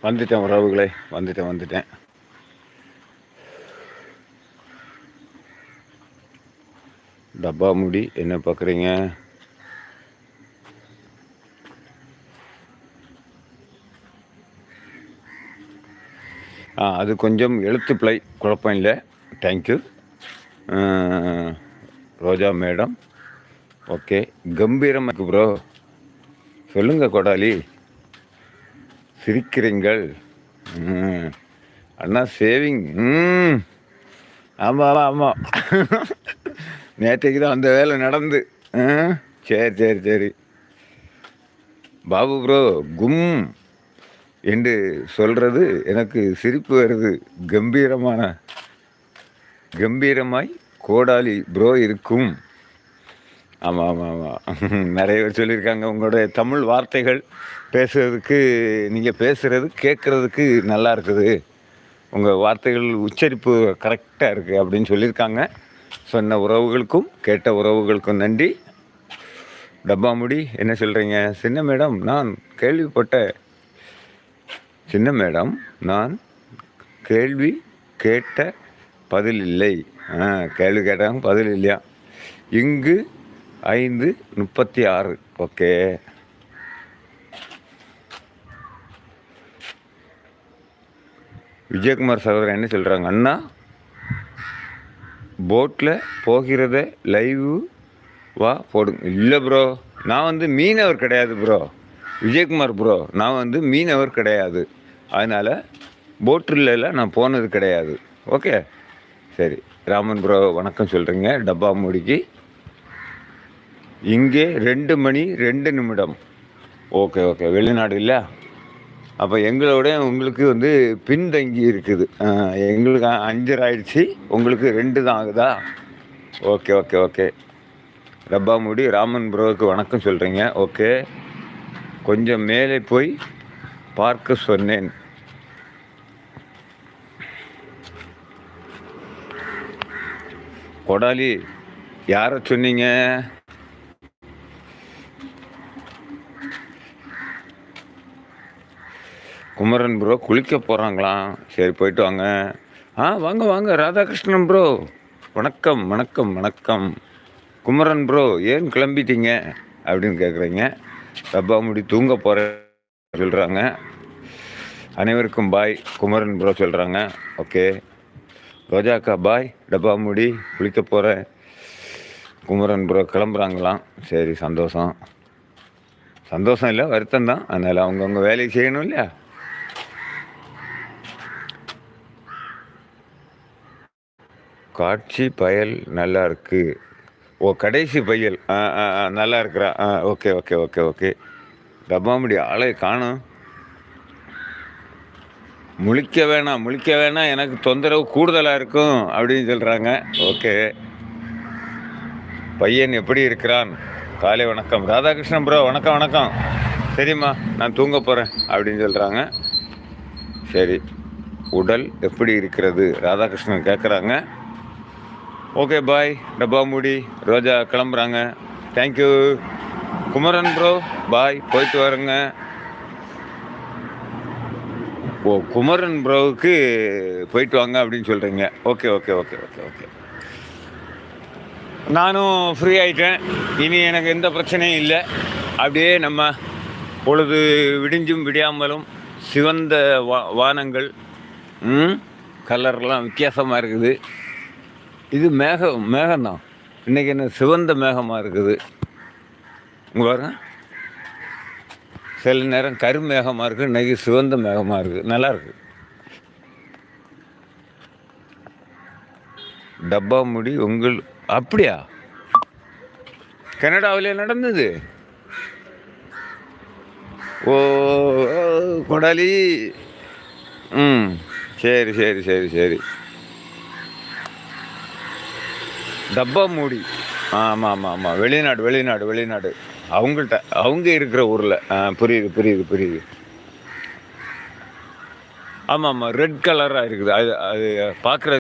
வந்துட்டேன் உறவுகளே, வந்துட்டேன். டப்பா முடி என்ன பார்க்குறீங்க? அது கொஞ்சம் எழுத்து பிழை, குழப்பம் இல்லை. தேங்க்யூ ரோஜா மேடம். ஓகே, கம்பீரமாக ப்ரோ. சொல்லுங்க கொடாலி, சிரிக்கிறீங்கள். அண்ணா சேவிங். ஆமாம் நேற்றைக்கு தான் அந்த வேலை நடந்து. சரி பாபு ப்ரோ, கும் என்று சொல்கிறது எனக்கு சிரிப்பு வருது. கம்பீரமாய் கோடாலி ப்ரோ இருக்கும். ஆமாம் நிறைய பேர் சொல்லியிருக்காங்க. உங்களுடைய தமிழ் வார்த்தைகள் பேசுகிறதுக்கு, நீங்கள் பேசுகிறது கேட்குறதுக்கு நல்லா இருக்குது, உங்கள் வார்த்தைகள் உச்சரிப்பு கரெக்டாக இருக்குது அப்படின்னு சொல்லியிருக்காங்க. சொன்ன உறவுகளுக்கும் கேட்ட உறவுகளுக்கும் நன்றி. டப்பா முடி என்ன சொல்கிறீங்க? சின்ன மேடம், நான் கேள்வி கேட்ட பதில் இல்லை. கேள்வி கேட்டாங்க, பதில் இல்லையா? இங்கு 5:36. ஓகே, விஜயகுமார் சகோதரன் என்ன சொல்கிறாங்க? அண்ணா போட்டில் போகிறத லைவு வா போடுங்க. இல்லை ப்ரோ, நான் மீனவர் கிடையாது ப்ரோ. விஜயகுமார் ப்ரோ, நான் மீனவர் கிடையாது. அதனால் போட்டில் நான் போனது கிடையாது. ஓகே, சரி. ராமன் ப்ரோ வணக்கம் சொல்கிறீங்க. டப்பா மூடிக்கு இங்கே 2 மணி 2 நிமிடம். ஓகே, வெளிநாடு இல்லை. அப்போ எங்களோட உங்களுக்கு பின்தங்கி இருக்குது. எங்களுக்கு 5 ஆயிடுச்சு, உங்களுக்கு 2 தான் ஆகுதா? ஓகே. டப்பா மூடி ராமன் ப்ரோவுக்கு வணக்கம் சொல்கிறீங்க. ஓகே, கொஞ்சம் மேலே போய் பார்க்க சொன்னேன். கொடாலி யாரை சொன்னீங்க? குமரன் ப்ரோ குளிக்க போகிறாங்களாம். சரி, போயிட்டு வாங்க. வாங்க ராதாகிருஷ்ணன் ப்ரோ, வணக்கம். குமரன் ப்ரோ, ஏன் கிளம்பிட்டீங்க அப்படின்னு கேட்குறீங்க. டப்பா முடி தூங்க போகிறேன் சொல்கிறாங்க. அனைவருக்கும் பாய். குமரன் ப்ரோ சொல்கிறாங்க. ஓகே, ரோஜாக்கா பாய். டப்பா முடி குளிக்க போகிறேன். குமரன் ப்ரோ கிளம்புறாங்களாம். சரி, சந்தோஷம் இல்லை, வருத்தம் தான். அதனால் அவங்கவுங்க வேலையை செய்யணும் இல்லையா? காட்சி பயல் நல்லா இருக்கு. கடைசி பையல் நல்லா இருக்கிறான். ஓகே. டப்பா முடி ஆளை காணும். முழிக்க வேணாம், எனக்கு தொந்தரவு கூடுதலாக இருக்கும் அப்படின்னு சொல்கிறாங்க. ஓகே, பையன் எப்படி இருக்கிறான்? காலை வணக்கம். ராதாகிருஷ்ணன் ப்ரோ வணக்கம். சரிம்மா, நான் தூங்க போகிறேன் அப்படின்னு சொல்கிறாங்க. சரி, உடல் எப்படி இருக்கிறது ராதாகிருஷ்ணன் கேட்குறாங்க. ஓகே, பாய். டப்பா மூடி ரோஜா கிளம்புறாங்க. தேங்க்யூ குமரன் ப்ரோ, பாய். போயிட்டு வரேங்க. குமரன் ப்ரோவுக்கு போயிட்டு வாங்க அப்படின்னு சொல்கிறீங்க. ஓகே. நானும் ஃப்ரீ ஆகிட்டேன். இனி எனக்கு எந்த பிரச்சனையும் இல்லை. அப்படியே நம்ம பொழுது விடிஞ்சும் விடியாமலும் சிவந்த வானங்கள், கலர்லாம் வித்தியாசமாக இருக்குது. இது மேகம்தான். இன்றைக்கி என்ன சிவந்த மேகமாக இருக்குது. இங்கே பாருங்க, சில நேரம் கருமேகமாக இருக்குது, இன்றைக்கி சிவந்த மேகமாக இருக்குது. நல்லாயிருக்கு. டப்பா முடி உங்கள் அப்படியா? கனடாவிலே நடந்தது. கொடாலி. சரி. டப்பா மூடி. ஆமாம். வெளிநாடு. அவங்க இருக்கிற ஊரில். புரியுது. ஆமாம், ரெட் கலராக இருக்குது. அது பார்க்குற